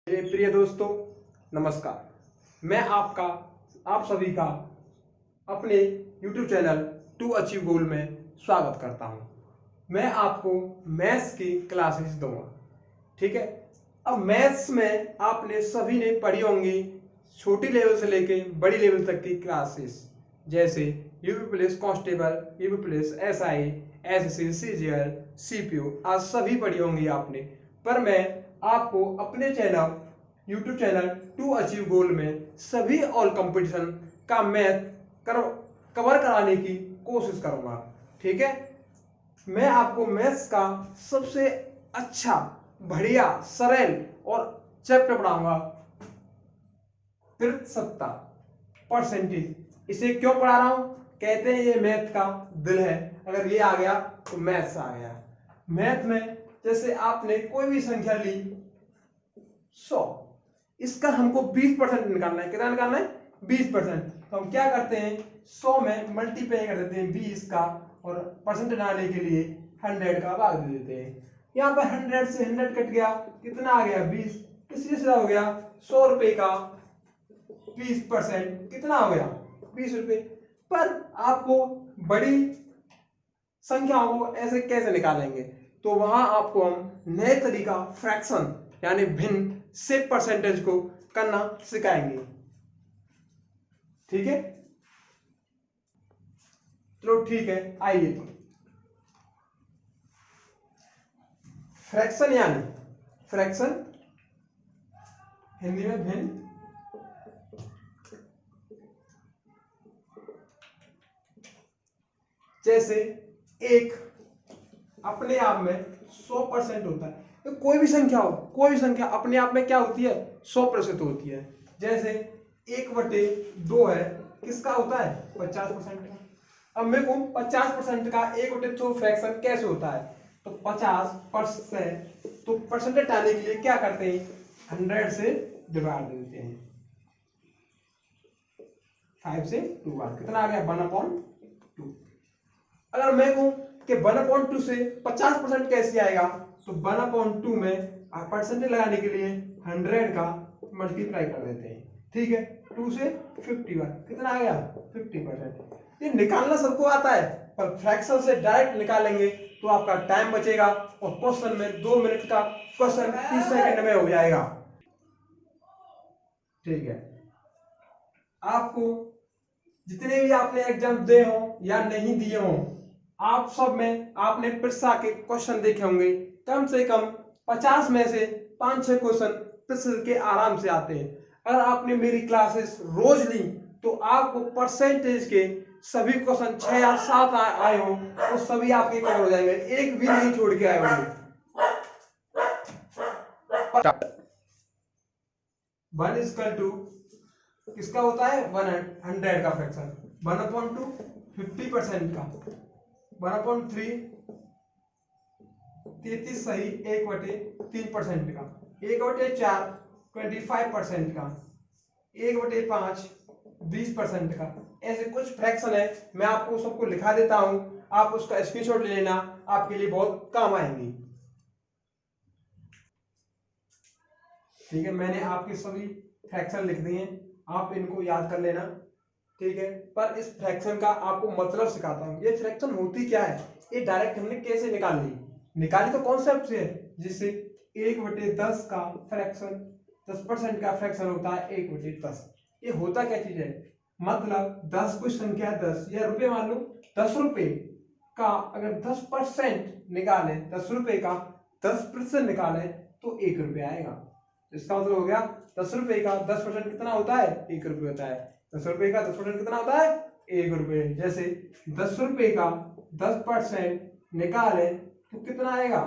मेरे प्रिय दोस्तों, नमस्कार। मैं आप सभी का अपने YouTube चैनल टू अचीव गोल में स्वागत करता हूं। मैं आपको मैथ्स की क्लासेस दूंगा, ठीक है। अब मैथ्स में आपने सभी ने पढ़ी होंगी छोटी लेवल से लेके बड़ी लेवल तक की क्लासेस, जैसे UP police constable, UP police SI, SSC, CGL, CPO आज सभी पढ़ी होंगी आपने। पर मैं आपको अपने यूट्यूब चैनल टू अचीव गोल में सभी ऑल कंपटीशन का मैथ कवर कराने की कोशिश करूंगा, ठीक है। मैं आपको मैथ्स का सबसे अच्छा, बढ़िया, सरल और चैप्टर पढ़ाऊंगा सत्ता परसेंटेज। इसे क्यों पढ़ा रहा हूं? कहते हैं ये मैथ का दिल है। अगर ये आ गया तो मैथ्स आ गया। मैथ में जैसे आपने कोई भी संख्या ली 100, इसका हमको 20% निकालना है। कितना निकालना है? 20%। तो हम क्या करते हैं, 100 में मल्टीप्लाई कर देते हैं 20 का, और परसेंट बनाने के लिए 100 का भाग दे देते हैं। यहाँ पर 100 से 100 कट गया, कितना आ गया? 20। इसलिए सीधा हो गया 100 रुपए का 20% कितना हो गया? 20 रुपए। पर आपको बड़ी संख्याओं को ऐसे कैसे निकालेंगे, तो वहां आपको हम नए तरीका फ्रैक्शन यानी भिन्न से परसेंटेज को करना सिखाएंगे, ठीक है। चलो ठीक है, आइए। फ्रैक्शन यानी फ्रैक्शन हिंदी में भिन्न, जैसे एक अपने आप में 100% होता है। तो कोई भी संख्या हो, कोई भी संख्या अपने आप में क्या होती है? 100% होती है। जैसे 1/2 है, किसका होता है? 50% का। अब मेरे को 50% का 1/2 फ्रैक्शन कैसे होता है, तो 50%, तो परसेंटेज आने के लिए क्या करते हैं? 100 से डिवाइड देते हैं। 5 से 2 बार कितना आ गया? 1/2। अगर मैं कहूं कि 1/2 से 50% कैसे आएगा, तो 1/2 में परसेंटेज लगाने के लिए 100 का मल्टीप्लाई कर देते हैं, ठीक है। 2 से 51 कितना आ गया? 50%। ये निकालना सबको आता है, पर फ्रैक्शन से डायरेक्ट निकालेंगे तो आपका टाइम बचेगा, और क्वेश्चन में 2 मिनट का क्वेश्चन 30 सेकंड में हो जाएगा, ठीक है। आपको जितने भी आपने एग्जाम दे हो या नहीं दिए हो, आप सब में आपने परीक्षा के क्वेश्चन देखे होंगे। कम से कम 50 में से 5-6 क्वेश्चन परीक्षा के आराम से आते हैं। अगर आपने मेरी क्लासेस रोज ली तो आपको परसेंटेज के सभी क्वेश्चन 6 या 7 आए हो, तो सभी आपके कवर हो जाएंगे, एक भी नहीं छोड़ के आए होंगे। 1 किसका होता है? 100 का फ्रैक्शन। 1/2 50% का। 1/3 33 सही 1/3% का। 1/4 25% का। 1/5 20% का। ऐसे कुछ फ्रैक्शन है, मैं आपको सबको लिखा देता हूं, आप उसका स्क्रीनशॉट ले लेना, आपके लिए बहुत काम आएंगी, ठीक है। मैंने आपके सभी फ्रैक्शन लिख दिए, आप इनको याद कर लेना, ठीक है। पर इस फ्रैक्शन का आपको मतलब सिखाता हूं। ये फ्रैक्शन होती क्या है, ये डायरेक्ट हमने कैसे निकाली तो कॉन्सेप्ट से है, जिससे 1/10 का फ्रैक्शन 10% का फ्रैक्शन होता है 1/10। ये होता क्या चीज है, मतलब 10 कोई संख्या 10 या रुपए मान लो, 10 रुपए का अगर 10% निकाले, 10 रुपए का 10% निकाले तो 1 रुपये आएगा। इसका मतलब हो गया 10 रुपए का 10% कितना होता है? 1 रुपये होता है। 10 रुपए का 10% कितना होता है? 1 रुपये। जैसे 10 रुपए का 10% निकाले तो कितना आएगा?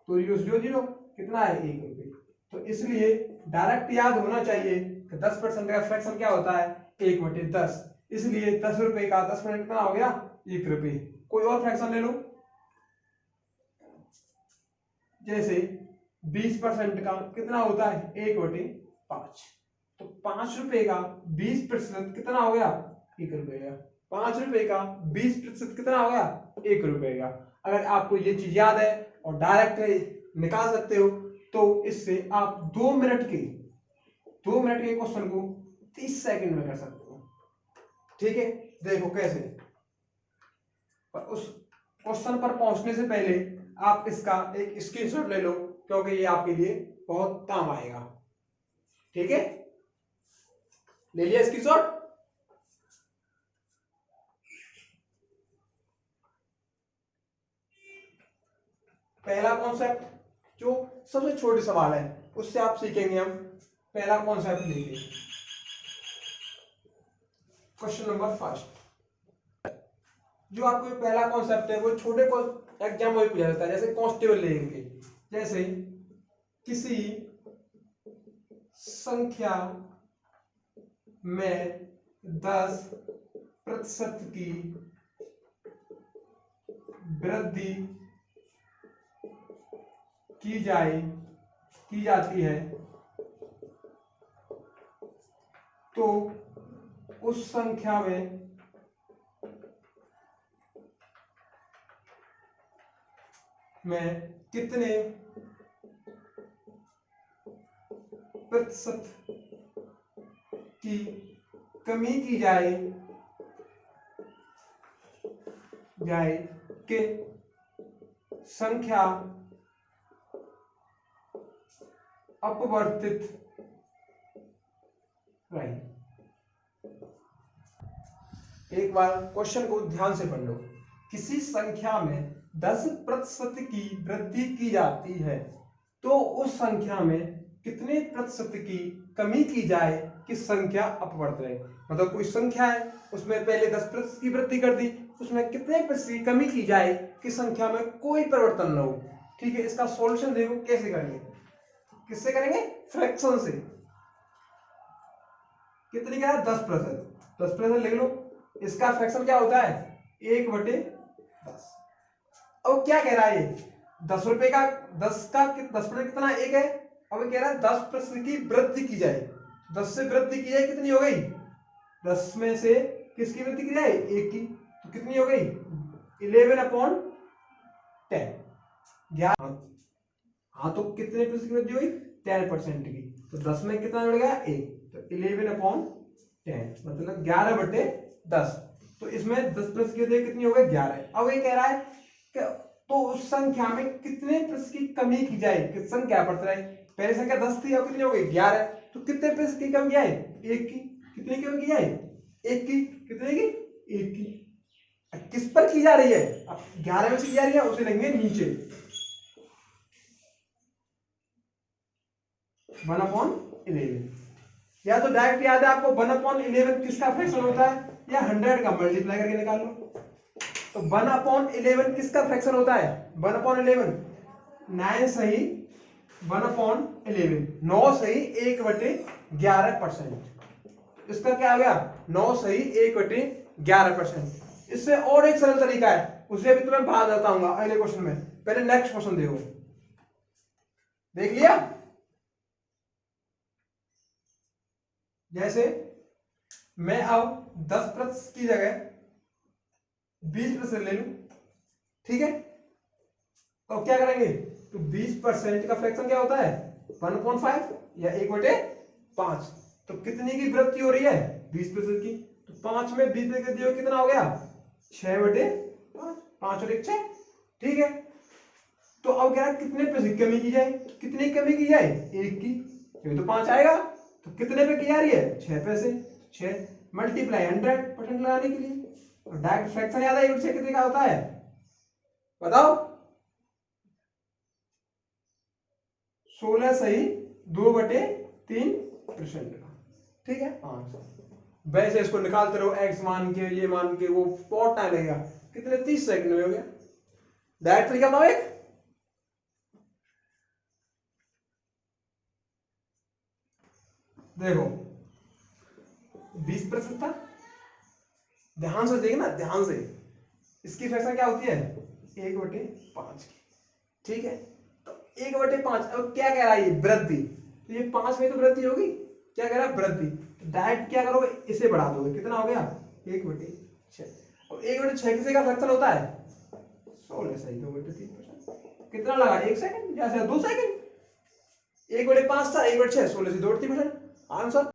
तो जीरो कितना है? 1 रुपये। तो इसलिए डायरेक्ट याद होना चाहिए कि 10% का फ्रैक्शन क्या होता है? 1/10। इसलिए 10 रुपए का 10% कितना हो गया? 1 रुपये। कोई और फ्रैक्शन ले लो, जैसे 20% का कितना होता है? 1/5। तो 5 रुपए का 20% कितना हो गया? 1 रुपए का। 5 रुपए का 20% कितना हो गया? 1 रुपए का। अगर आपको ये चीज याद है और डायरेक्ट निकाल सकते हो तो इससे आप 2 मिनट के क्वेश्चन को 30 सेकंड में कर सकते हो। ठीक है, देखो कैसे। पर उस क्वेश्चन पर पहुंचने से पहले आप इसका एक स्क्रीनशॉट ले लो, क्योंकि ये आपके लिए बहुत काम आएगा। ठीक है, ले लिया स्क्रीनशॉट। पहला कॉन्सेप्ट जो सबसे छोटे सवाल है उससे आप सीखेंगे। हम पहला कॉन्सेप्ट लेंगे, क्वेश्चन नंबर फर्स्ट। जो आपको पहला कॉन्सेप्ट है वो छोटे को एग्जाम में पूछा जाता है, जैसे कांस्टेबल लेंगे। जैसे किसी संख्या में 10% की वृद्धि की जाती है तो उस संख्या में कितने प्रतिशत की कमी की जाए कि संख्या अपवर्तित रहे। एक बार क्वेश्चन को ध्यान से पढ़ लो। किसी संख्या में 10% की वृद्धि की जाती है तो उस संख्या में कितने प्रतिशत की कमी की जाए कि संख्या अपवर्त रहे। मतलब कोई संख्या है, उसमें पहले 10% की वृद्धि कर दी, उसमें कितने प्रतिशत की कमी की जाए कि संख्या में कोई परिवर्तन न हो। ठीक है, इसका सॉल्यूशन देखो कैसे करेंगे। किससे करेंगे? फ्रैक्शन से। कितनी क्या है? 10%। 10% लिख लो। इसका फ्रैक्शन क्या होता है? 1/10। अब क्या कह रहा है ये? 10 रुपए का 10% कितना? 1 है। अब कह रहा है 10% की वृद्धि की जाए। 10 से वृद्धि की जाए, कितनी हो गई? 10 में से किसकी वृद्धि की जाए? 1 की। तो कितनी हो गई? 11/10। हाँ, तो कितने प्रतिशत की वृद्धि हुई? 10% की। तो 10 में कितना जुड़ गया? 1। तो 11/10 मतलब 11/10। तो इसमें 10% की वृद्धि कितनी हो गई? 11। अब ये कह रहा है कि तो उस संख्या में कितने प्रतिशत की कमी की जाए कि संख्या बढ़ती रहे। पहले संख्या 10 थी, अब कितनी हो गई? 11। तो कितने प्रतिशत की कमी जाए? 1 की। कितने की कमी की जाए? 1 की। कितने की? 1 की। किस पर की जा रही है? अब 11 में से की जा रही है, उसे लेंगे नीचे 1/11। या तो डायरेक्ट याद है आपको 1/11 किसका फ्रैक्शन होता है, या 100 का मल्टीप्लाई करके निकाल लो। तो 1/11 किसका फ्रैक्शन होता है? 1/11 9 सही 1/11 9 सही 1/11%। इसका क्या आ गया? 9 सही 1/11%। इससे और एक सरल तरीका है, उसे भी तुम्हें बाहर बताऊंगा अगले क्वेश्चन में। पहले नेक्स्ट क्वेश्चन देखो। देख लिया? जैसे मैं अब 10% की जगह 20% ले लूं। ठीक है, तो क्या करेंगे? तो 20% का फ्रैक्शन क्या होता है? 1/5 या 1/5। तो कितनी की वृद्धि हो रही है? 20% की। तो 5 में 20% दियो, कितना हो गया? 6/5। 5 और 1 6। ठीक है, तो अब क्या है? कितने प्रतिशत कमी की जाए? तो कितनी कमी की जाए? 1 की। तो 5 आएगा। तो कितने पे की जा रही है? 6 पे से। 6 मल्टीप्लाई 100% लगाने के लिए। और डायरेक्ट फ्रैक्शन याद है 1 से कितने का होता है? बताओ। 16 सही 2/3% का। ठीक है, वैसे इसको निकालते रहो, एक्स मान के ये मान के, वो बहुत टाइम लगेगा। कितने? 30 सेकंड में हो गया। डायरेक्ट तरीका बताओ एक। देखो 20% था, ध्यान से देखना, ध्यान से। इसकी फ्रैक्शन क्या होती है? 1/5 की। ठीक है, तो 1/5। अब क्या कह रहा है? ये वृद्धि। तो ये 5 में तो वृद्धि होगी। क्या कह रहा है? वृद्धि। तो डायरेक्ट क्या करोगे? इसे बढ़ा दोगे। कितना हो गया? 1/6। और 1/6 किसे का फ्रैक्शन होता है? 16 सही 2/3%। कितना लगा? 1 सेकंड या 2 सेकंड? 1/5 था, 1/6, 16 से 2/3%। आंसर।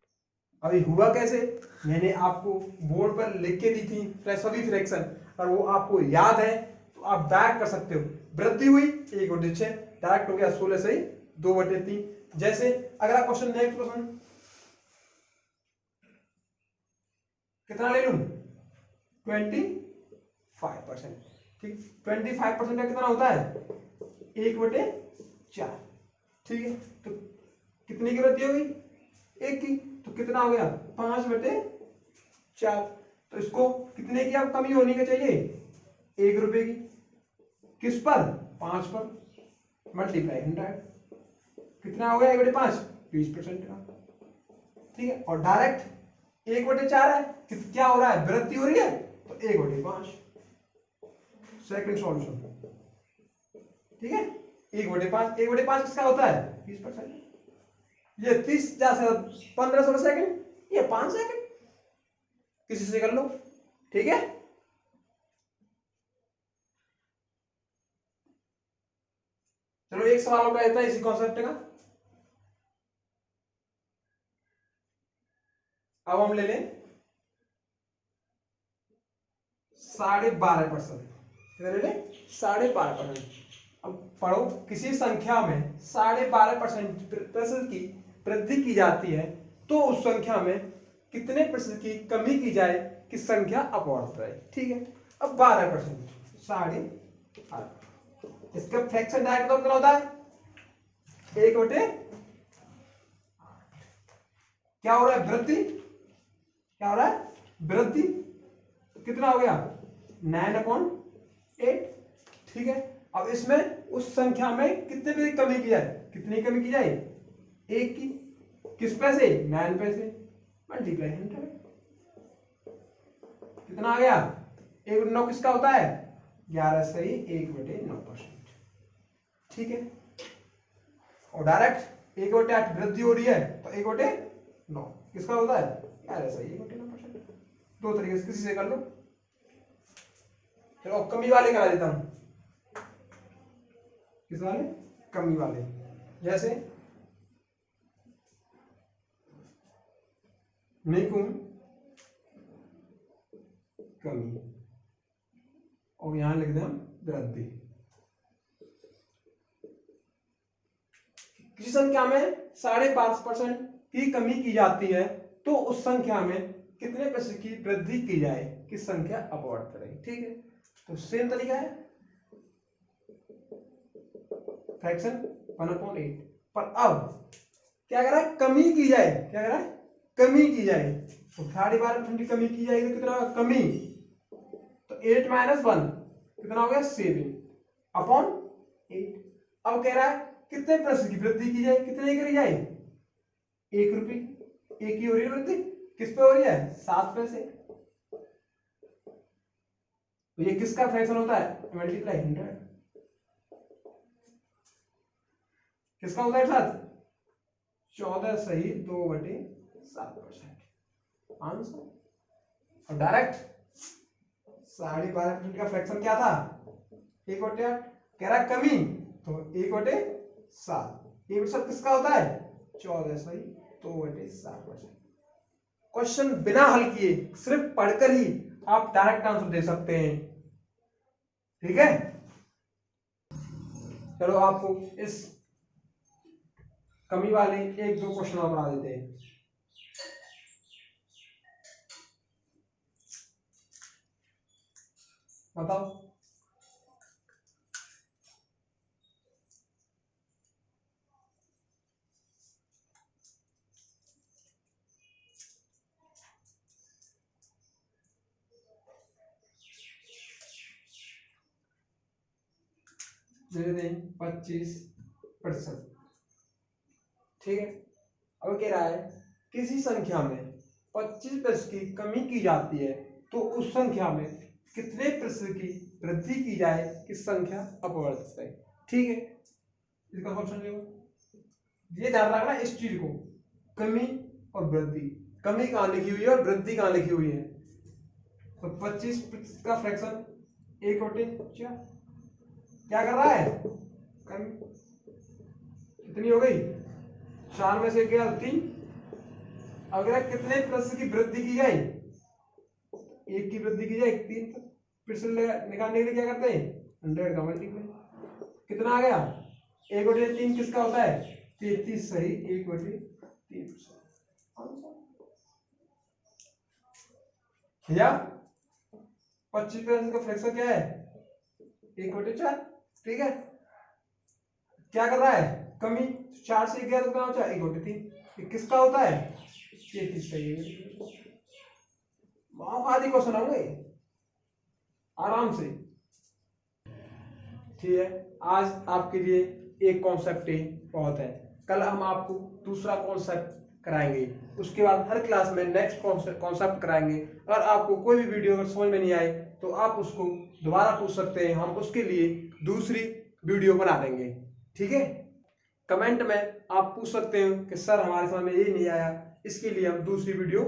अभी हुआ कैसे, मैंने आपको बोर्ड पर लिख के दी थी सभी फ्रैक्शन, और वो आपको याद है तो आप बैक कर सकते हो। वृद्धि हुई 1/6, डायरेक्ट हो गया 16 से 2/3। जैसे अगला क्वेश्चन, नेक्स्ट क्वेश्चन, कितना ले लूं, 25%। ठीक, 25% का कितना होता है, 1/4। ठीक है, तो कितनी की वृद्धि हो गई, 1 की, तो कितना हो गया, 5/4। तो इसको कितने की अब कमी होनी का चाहिए, 1 रुपए की। किस पर, 5 पर, मल्टीप्लाई 100, कितना हो गया 1/5, 20% का। ठीक है, और डायरेक्ट 1/4 है, क्या हो रहा है, वृद्धि हो रही है, तो 1/5। Second solution. ठीक है, 1/5, 1/5 किसका होता है, 20%। ये 30 से 15 सेकंड, ये 5 सेकंड, किसी से कर लो। ठीक है, चलो एक सवाल और रहता है इसी कॉन्सेप्ट का। अब हम ले लें 12.5%, कितना ले लें, 12.5%। अब पढ़ो, किसी संख्या में 12.5% की वृद्धि की जाती है तो उस संख्या में कितने प्रतिशत की कमी की जाए कि संख्या अपवर्त रहे। ठीक है, अब 12%, 12.5, इसका फ्रैक्शन डायरेक्ट तो कितना होता है, 1/8। क्या हो रहा है, वृद्धि, क्या हो रहा है, वृद्धि, कितना हो गया, 9/8। ठीक है, अब इसमें उस संख्या में कितने पे कमी की जाए, कितनी कमी की जाए, 1 की। किस पे से, 9 पे से, मल्टीप्लाई 100, कितना आ गया, 1/9 किसका होता है, 11 सही 1/9%। ठीक है, और डायरेक्ट 1/8 वृद्धि हो रही है तो 1/9 किसका होता है, 11 सही 1/9%। दो तरीके से किसी से कर लो। चलो कमी वाले करा देता हूं, किस वाले, कमी वाले। जैसे निकुम कमी, और यहां लिख दें वृद्धि। किसी संख्या में 5.5% की कमी की जाती है तो उस संख्या में कितने प्रतिशत की वृद्धि की जाए कि संख्या अपवर्त रहे। ठीक है, तो सेम तरीका है, फ्रैक्शन 1/8, पर अब क्या कह रहा है, कमी की जाए, क्या कह रहा है, कमी की जाए। तो 12.5% की कमी की जाएगी तो कितना होगा, कमी, तो 8 - 1 कितना हो गया, 7/8। अब कह रहा है कितने प्रतिशत की वृद्धि की जाए, कितने करी जाए, 1 रुपये, 1 की हो रही है वृद्धि, किस पे हो रही है, 7 पैसे। तो ये किसका फ्रैक्शन होता है, मल्टीप्लाई 100, किसका होता है साथ, 14 सही 2/7%। आंसर। और डायरेक्ट 12.5% का फ्रैक्शन क्या था, 1/8, कह रहा है कमी, तो 1/7, 1/7 किसका होता है, 14 सही 2/7%। क्वेश्चन बिना हल किए सिर्फ पढ़कर ही आप डायरेक्ट आंसर दे सकते हैं। ठीक है, चलो आपको इस कमी वाले 1-2 क्वेश्चन और बना देते हैं। बताओ, दे दें 25%। ठीक है, अब कह रहा है किसी संख्या में 25% की कमी की जाती है तो उस संख्या में कितने प्रतिशत की वृद्धि की जाए कि संख्या अपवर्तित है। ठीक है, इसका ऑप्शन देखो, ये ध्यान रखना इस चीज को, कमी और वृद्धि, कमी कहां लिखी हुई है और वृद्धि कहां लिखी हुई है। तो 25% का फ्रैक्शन 1/4 क्या कर रहा है, कमी, कितनी हो गई 4 में से गया 3। अगर कितने प्लस की वृद्धि की जाए, 1 की वृद्धि की जाए 3 तक, फिर से निकालने के लिए क्या करते हैं 100 का मल्टीप्लाई। कितना आ गया 1/3 किसका होता है 33 सही 1/3 या 25% का फ्रैक्शन क्या है 1/4। ठीक है, क्या कर रहा है कमी, 4 से 11 कितना होता है 1/3, किसका होता है 33 सही। आदि क्वेश्चन होंगे आराम से। ठीक है, आज आपके लिए एक कॉन्सेप्ट ही बहुत है, कल हम आपको दूसरा कॉन्सेप्ट कराएंगे, उसके बाद हर क्लास में नेक्स्ट कॉन्सेप्ट कराएंगे। और आपको कोई भी वीडियो अगर समझ में नहीं आए तो आप उसको दोबारा पूछ सकते हैं, हम उसके लिए दूसरी वीडियो बना देंगे। ठीक है, कमेंट में आप पूछ सकते हैं कि सर हमारे समझ में ये नहीं आया, इसके लिए हम दूसरी वीडियो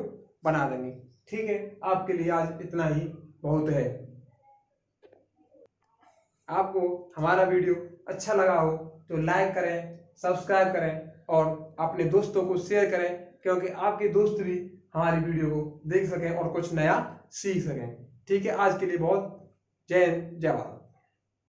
बना देंगे। ठीक है, आपके लिए आज इतना ही बहुत है। आपको हमारा वीडियो अच्छा लगा हो तो लाइक करें, सब्सक्राइब करें और अपने दोस्तों को शेयर करें, क्योंकि आपके दोस्त भी हमारी वीडियो को देख सकें और कुछ नया सीख सकें। ठीक है, आज के लिए बहुत जय हिंद जय भारत।